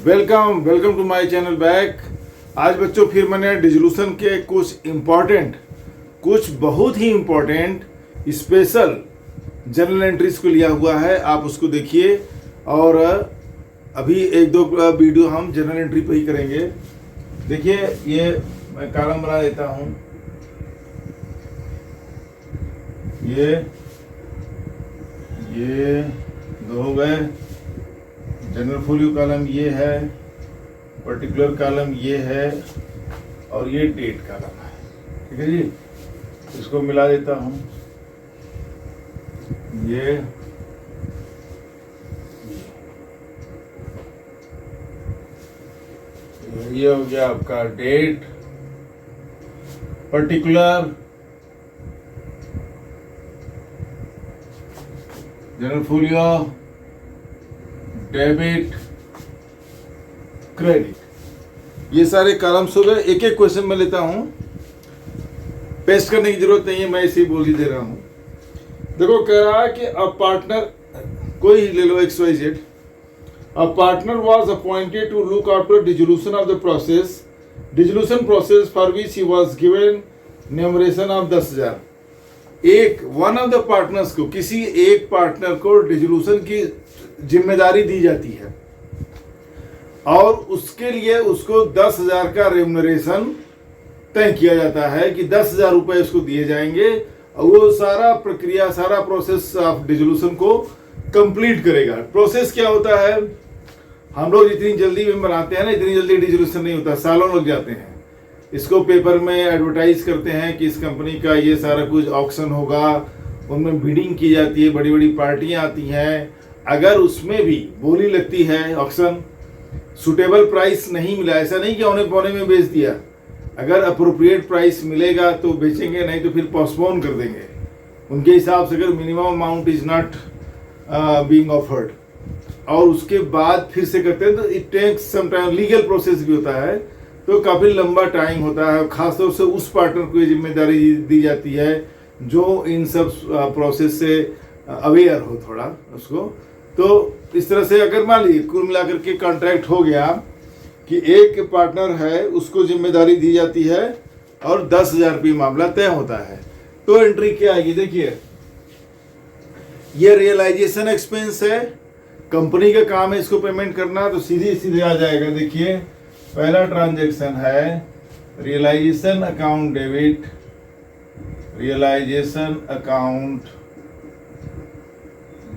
Welcome welcome to my channel back. आज बच्चों फिर मैंने डिसोल्यूशन के कुछ बहुत ही इम्पोर्टेंट स्पेशल जर्नल एंट्रीज को लिया हुआ है। आप उसको देखिए और अभी एक दो वीडियो हम जर्नल एंट्री पे ही करेंगे। देखिए ये मैं कॉलम बना देता हूँ। ये दो हो गए। जनरल फोलियो कॉलम ये है, पर्टिकुलर कॉलम ये है और ये डेट कॉलम है। ठीक है जी, इसको मिला देता हूँ। ये हो गया आपका date, particular, journal folio, debit, credit, ये सारे कॉलम्स हो गए। एक एक क्वेश्चन में लेता हूं, पेस्ट करने की जरूरत नहीं है, मैं इसे बोल ही दे रहा हूं। देखो कह रहा है कि अ पार्टनर, कोई ही ले लो XYZ, a partner was appointed to look after dissolution of the process, dissolution process for which he was given numeration of 10,000। One of the partners को, किसी एक पार्टनर को डिसोल्यूशन की जिम्मेदारी दी जाती है और उसके लिए उसको 10,000 का रेम्युनरेशन तय किया जाता है कि 10,000 रुपए उसको दिए जाएंगे और वो सारा प्रक्रिया, सारा प्रोसेस ऑफ डिसोल्यूशन को कंप्लीट करेगा। प्रोसेस क्या होता है, हम लोग जितनी जल्दी में बनाते हैं ना, इतनी जल्दी डिसोल्यूशन नहीं होता, सालों लग जाते हैं। इसको पेपर में एडवर्टाइज करते हैं कि इस कंपनी का ये सारा कुछ ऑक्शन होगा, उनमें बिडिंग की जाती है, बड़ी बड़ी पार्टियां आती हैं। अगर उसमें भी बोली लगती है, ऑक्शन सुटेबल प्राइस नहीं मिला, ऐसा नहीं कि औने पौने में बेच दिया, अगर अप्रोप्रिएट प्राइस मिलेगा तो बेचेंगे, नहीं तो फिर पोस्टपोन कर देंगे उनके हिसाब से, अगर minimum amount is not being offered. और उसके बाद फिर से करते हैं तो it takes some time, legal process भी होता है तो काफी लंबा टाइम होता है। खासतौर से उस पार्टनर को ये जिम्मेदारी दी जाती है जो इन सब प्रोसेस से अवेयर हो थोड़ा उसको। तो इस तरह से अगर मान लीजिए कुल मिलाकर के कॉन्ट्रैक्ट हो गया कि एक पार्टनर है, उसको जिम्मेदारी दी जाती है और 10,000 रुपये मामला तय होता है, तो एंट्री क्या आएगी? देखिए ये रियलाइजेशन एक्सपेंस है, कंपनी का काम है इसको पेमेंट करना, तो सीधे सीधे आ जाएगा। देखिए पहला ट्रांजैक्शन है realisation account debit, realisation account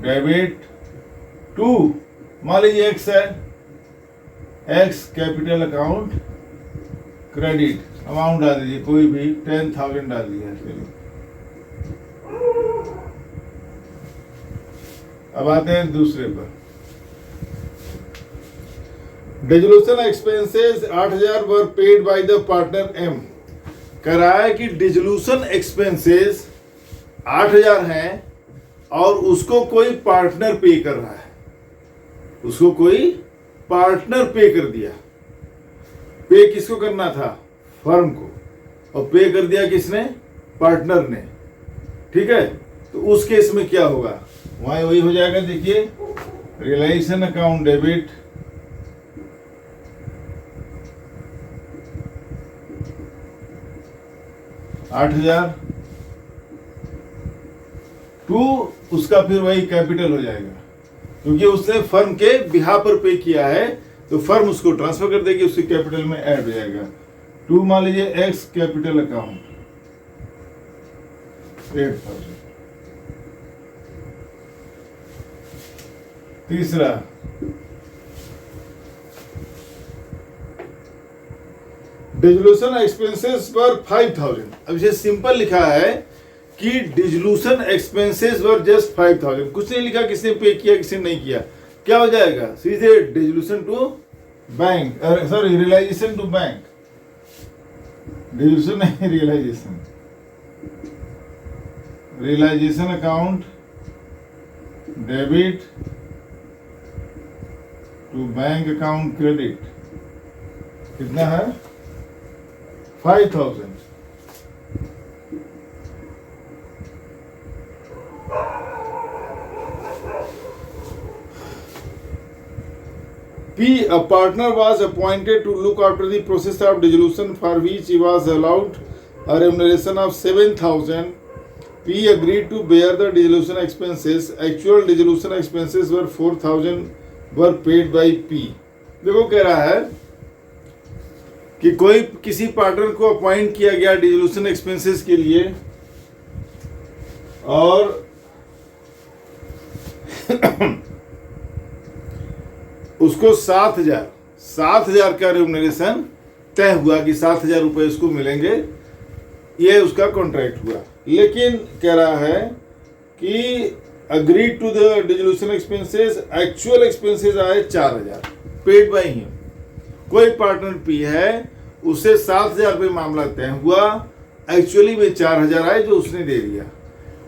debit to, मान लीजिए X है, X capital account credit, amount डाल दीजिए कोई भी, 10,000 डाल दिया। चलिए अब आते हैं दूसरे पर। Dissolution expenses 8,000 were paid by the partner M। कह रहा है कि डिसोल्यूशन एक्सपेंसेस 8,000 हैं और उसको कोई पार्टनर पे कर रहा है, उसको कोई पार्टनर पे कर दिया। पे किसको करना था? फर्म को, और पे कर दिया किसने? पार्टनर ने। ठीक है, तो उस केस में क्या होगा? वहां वही हो जाएगा। देखिए रियलाइजेशन अकाउंट डेबिट, $8,000 टू उसका फिर वही कैपिटल हो जाएगा, क्योंकि उसने फर्म के बिहाफ पर पे किया है तो फर्म उसको ट्रांसफर कर देगी, उसके कैपिटल में ऐड हो जाएगा। टू मान लीजिए X कैपिटल अकाउंट 8,000। तीसरा डिसोल्यूशन एक्सपेंसेस पर 5,000। अब इसे सिंपल लिखा है कि डिसोल्यूशन एक्सपेंसेस वर जस्ट 5,000, कुछ नहीं लिखा किसने पे किया किसने नहीं किया। क्या हो जाएगा? सीधे dissolution to bank, sorry realization to bank, dissolution नहीं realization, realization account debit to bank account credit. कितना है? 5,000। P, a partner was appointed to look after the process of dissolution for which he was allowed a remuneration of 7,000. P agreed to bear the dissolution expenses. Actual dissolution expenses were 4,000 were paid by P. देखो कह रहा है कि कोई किसी partner को appoint किया गया डिसोल्यूशन एक्सपेंसेस के लिए और उसको 7,000 का रेम्यूनरेशन तय हुआ कि 7,000 रुपए उसको मिलेंगे, ये उसका कॉन्ट्रैक्ट हुआ। लेकिन कह रहा है कि agreed to the dissolution expenses, actual expenses आए 4,000 पेड बाय हिम। कोई पार्टनर पी है, उससे 7,000 रुपये मामला तय हुआ, एक्चुअली में 4,000 आए जो उसने दे दिया।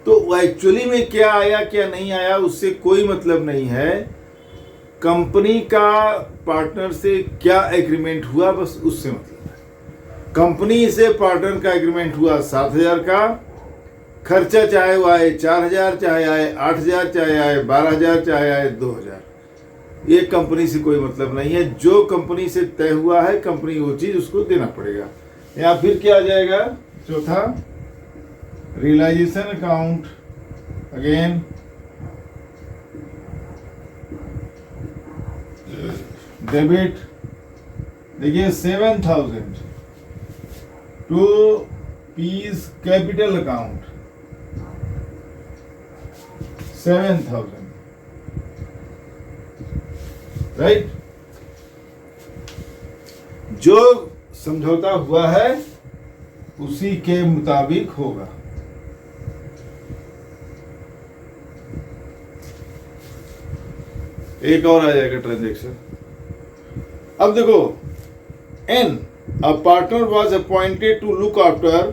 तो एक्चुअली में क्या आया क्या नहीं आया उससे कोई मतलब नहीं है, कंपनी का पार्टनर से क्या एग्रीमेंट हुआ बस उससे मतलब है। कंपनी से पार्टनर का एग्रीमेंट हुआ 7,000 का, खर्चा चाहे वो आए 4,000, चाहे आए 8,000, चाहे आए 12,000, चाहे आए 2,000, ये कंपनी से कोई मतलब नहीं है। जो कंपनी से तय हुआ है कंपनी वो चीज उसको देना पड़ेगा। या फिर क्या आ जाएगा चौथा, रियलाइजेशन अकाउंट, अगेन डेबिट, देखिए 7,000 to piece capital account, 7,000, right. जो समझौता हुआ है उसी के मुताबिक होगा। एक और आ जाएगा ट्रांजैक्शन। अब देखो, N, a partner was appointed to look after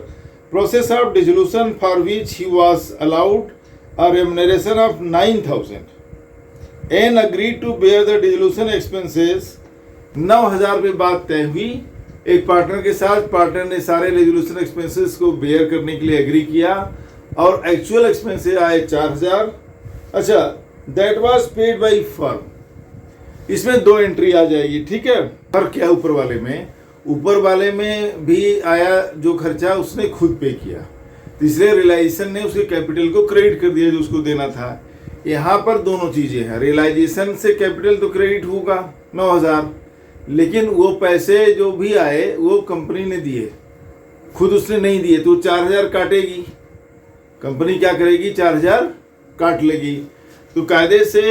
process of dissolution for which he was allowed a remuneration of 9,000. N agreed to bear the dissolution expenses. 9,000 रुपये बात तय हुई एक पार्टनर के साथ, पार्टनर ने सारे रेजोल्यूशन एक्सपेंसेस को बेयर करने के लिए एग्री किया और एक्चुअल एक्सपेंसेस आए 4,000। अच्छा, that was paid by firm. इसमें 2 एंट्री आ जाएगी, ठीक है। फर्क क्या ऊपर वाले में भी आया जो खर्चा उसने खुद पे किया, तीसरे रियलाइजेशन ने उसके कैपिटल को क्रेडिट कर दिया जो उसको देना था। यहाँ पर दोनों चीजें हैं, रियलाइजेशन से कैपिटल तो क्रेडिट होगा 9,000, लेकिन वो पैसे जो भी आए वो कंपनी ने दिए, खुद उसने नहीं दिए, तो 4,000 काटेगी कंपनी। क्या करेगी? 4,000 काट लेगी। तो कायदे से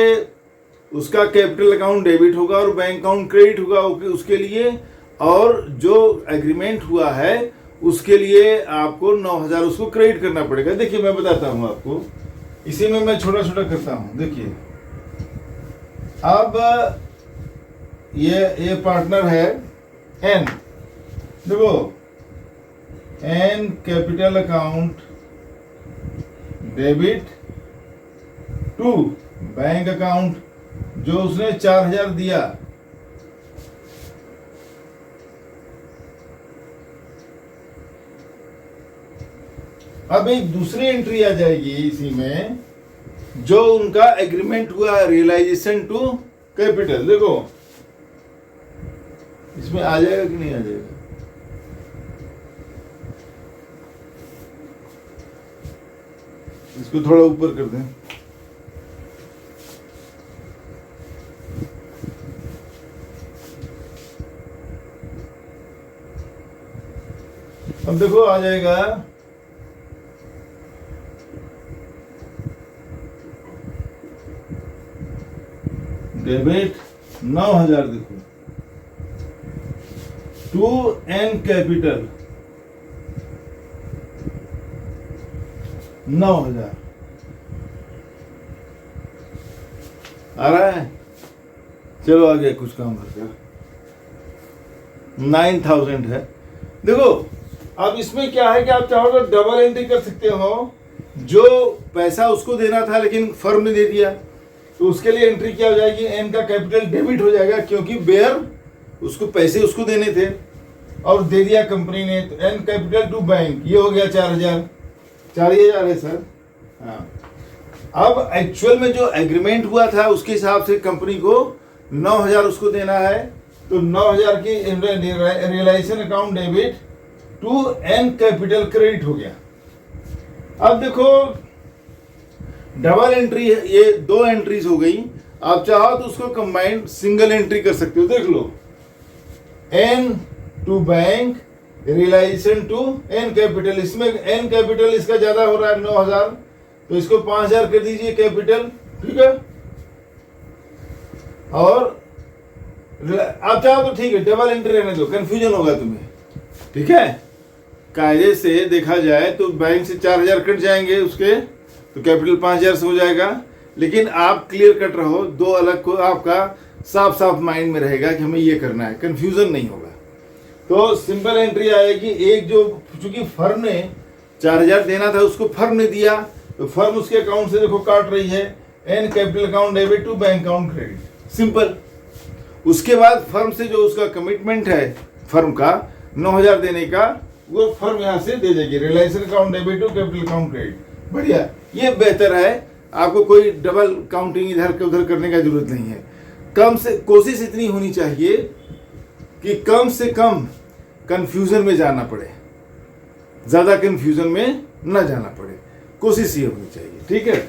उसका कैपिटल अकाउंट डेबिट होगा और बैंक अकाउंट क्रेडिट होगा उसके लिए, और जो एग्रीमेंट हुआ है उसके लिए आपको 9,000 उसको क्रेडिट करना पड़ेगा। देखिए मैं बताता हूँ आपको, इसी में मैं छोटा छोटा करता हूँ। देखिए अब ये पार्टनर है एन, देखो N capital account debit to bank account, जो उसने 4,000 दिया, अब एक दूसरी एंट्री आ जाएगी इसी में, जो उनका एग्रीमेंट हुआ रियलाइजेशन टू कैपिटल। देखो इसमें आ जाएगा कि नहीं आ जाएगा? इसको थोड़ा ऊपर कर दें। अब देखो आ जाएगा डेबिट 9,000, देखो टू एन कैपिटल 9,000 आ रहा है। चलो आगे कुछ काम करके 9,000 है। देखो अब इसमें क्या है कि आप चाहो तो डबल एंट्री कर सकते हो, जो पैसा उसको देना था लेकिन फर्म ने दे दिया, तो उसके लिए एंट्री क्या हो जाएगी? एन का कैपिटल डेबिट हो जाएगा, क्योंकि बेयर उसको पैसे उसको देने थे और दे दिया कंपनी ने, तो एन कैपिटल टू बैंक, ये हो गया 4,000 है सर। हाँ, अब एक्चुअल में जो एग्रीमेंट हुआ था उसके हिसाब से कंपनी को 9,000 उसको देना है, तो 9,000 की realisation account debit to N capital credit हो गया। अब देखो डबल एंट्री है, ये 2 एंट्रीज हो गई। आप चाहो तो उसको कंबाइंड सिंगल एंट्री कर सकते हो। देख लो, N to bank realization to N capital, इसमें एन कैपिटल इसका ज्यादा हो रहा है 9,000, तो इसको 5,000 कर दीजिए कैपिटल, ठीक है। और आप चाहो तो ठीक है डबल एंट्री रहने दो, कंफ्यूजन होगा तुम्हें, ठीक है। कायदे से देखा जाए तो बैंक से 4,000 कट जाएंगे उसके, तो कैपिटल 5,000 से हो जाएगा। लेकिन आप क्लियर कट रहो, 2 अलग को आपका साफ साफ माइंड में रहेगा कि हमें ये करना है, कंफ्यूजन नहीं होगा। तो सिंपल एंट्री आएगी। एक जो चूंकि फर्म ने 4,000 देना था उसको फर्म ने दिया, तो फर्म उसके अकाउंट से देखो काट रही है, N capital account debit to bank account credit, simple. उसके बाद फर्म से जो उसका कमिटमेंट है फर्म का 9,000 देने का, वो फर्म यहाँ से दे देगी, realisation account debit to capital account credit. बढ़िया, ये बेहतर है, आपको कोई डबल काउंटिंग इधर के उधर करने का जरूरत नहीं है। कम से कोशिश इतनी होनी चाहिए कि कम से कम कंफ्यूजन में जाना पड़े, ज्यादा कंफ्यूजन में न जाना पड़े, कोशिश ये होनी चाहिए, ठीक है।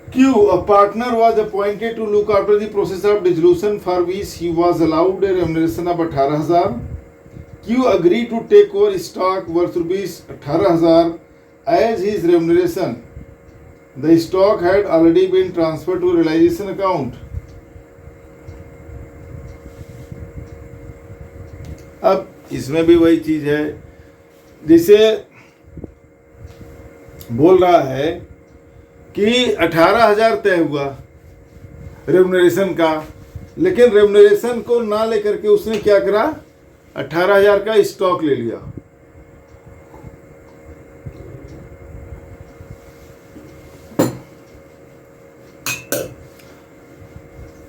Q, a partner was appointed to look after the process of dissolution for which he was allowed a remuneration of 18,000. Q agreed to take over stock worth rupees 18,000 as his remuneration. The stock had already been transferred to realization account. अब इसमें भी वही चीज है, जिसे बोल रहा है कि 18,000 तय हुआ रेमुनरेशन का, लेकिन रेमुनरेशन को ना लेकर के उसने क्या करा, 18,000 का स्टॉक ले लिया।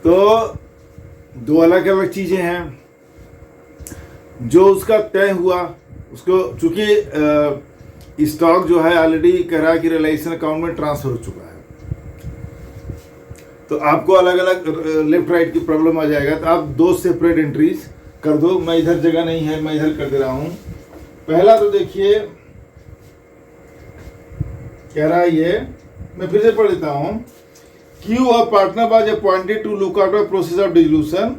तो 2 अलग अलग चीजें हैं। जो उसका तय हुआ उसको, चूंकि स्टॉक जो है ऑलरेडी कह रहा है कि रियलाइजेशन अकाउंट में ट्रांसफर हो चुका है, तो आपको अलग अलग लेफ्ट राइट की प्रॉब्लम आ जाएगा। तो आप 2 सेपरेट एंट्रीज कर दो। मैं इधर जगह नहीं है, मैं इधर कर दे रहा हूं। पहला तो देखिए कह रहा है ये, मैं फिर से पढ़ देता हूं। Q, a partner was appointed to look after process of dissolution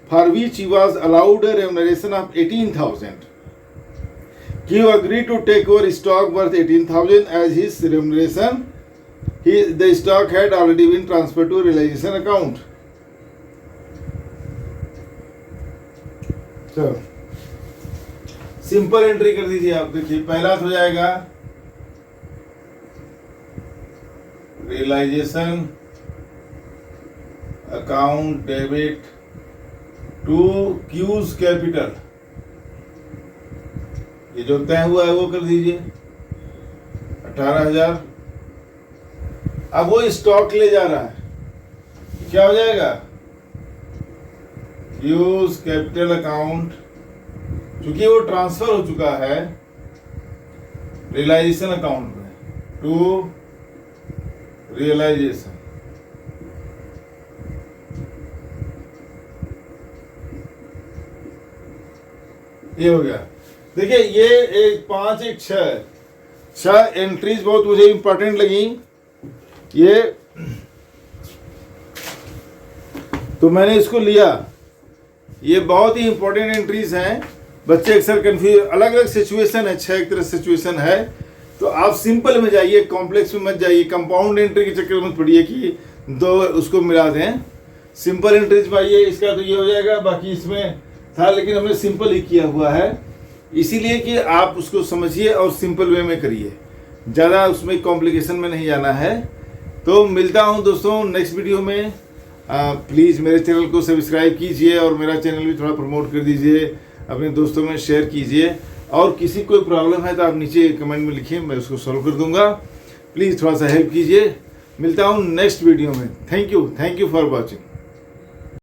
for which he was allowed a remuneration of 18,000. Q agreed to take over stock worth 18,000 as his remuneration. The stock had already been transferred to realization account. चलो simple entry कर दीजिए आप। देखिए पहला हो जाएगा realisation account debit to Q's capital, ये जो तय हुआ है वो कर दीजिए 18,000। अब वो स्टॉक ले जा रहा है, क्या हो जाएगा, यूज कैपिटल अकाउंट, क्योंकि वो ट्रांसफर हो चुका है रियलाइजेशन अकाउंट में टू रियलाइजेशन। ये हो गया। देखिए ये 1 5 1 6 एंट्रीज बहुत मुझे इंपॉर्टेंट लगी। ये तो मैंने इसको लिया, ये बहुत ही इंपॉर्टेंट एंट्रीज हैं। बच्चे अक्सर कंफ्यूज, अलग अलग सिचुएशन है, 6 एक तरह सिचुएशन है, तो आप सिंपल में जाइए, कॉम्प्लेक्स में मत जाइए, कंपाउंड एंट्री के चक्कर में मत पड़िए कि 2 उसको मिला दें। सिंपल एंट्रीज पाइए, इसका तो ये हो जाएगा, बाकी इसमें था लेकिन हमने सिंपल ही किया हुआ है, इसीलिए कि आप उसको समझिए और सिंपल वे में करिए, ज़्यादा उसमें कॉम्प्लिकेशन में नहीं जाना है। तो मिलता हूं दोस्तों नेक्स्ट वीडियो में। प्लीज़ मेरे चैनल को सब्सक्राइब कीजिए और मेरा चैनल भी थोड़ा प्रमोट कर दीजिए, अपने दोस्तों में शेयर कीजिए, और किसी कोई प्रॉब्लम है तो आप नीचे कमेंट में लिखिए, मैं उसको सॉल्व कर दूंगा। प्लीज़ थोड़ा सा हेल्प कीजिए। मिलता हूं नेक्स्ट वीडियो में। Thank you for watching.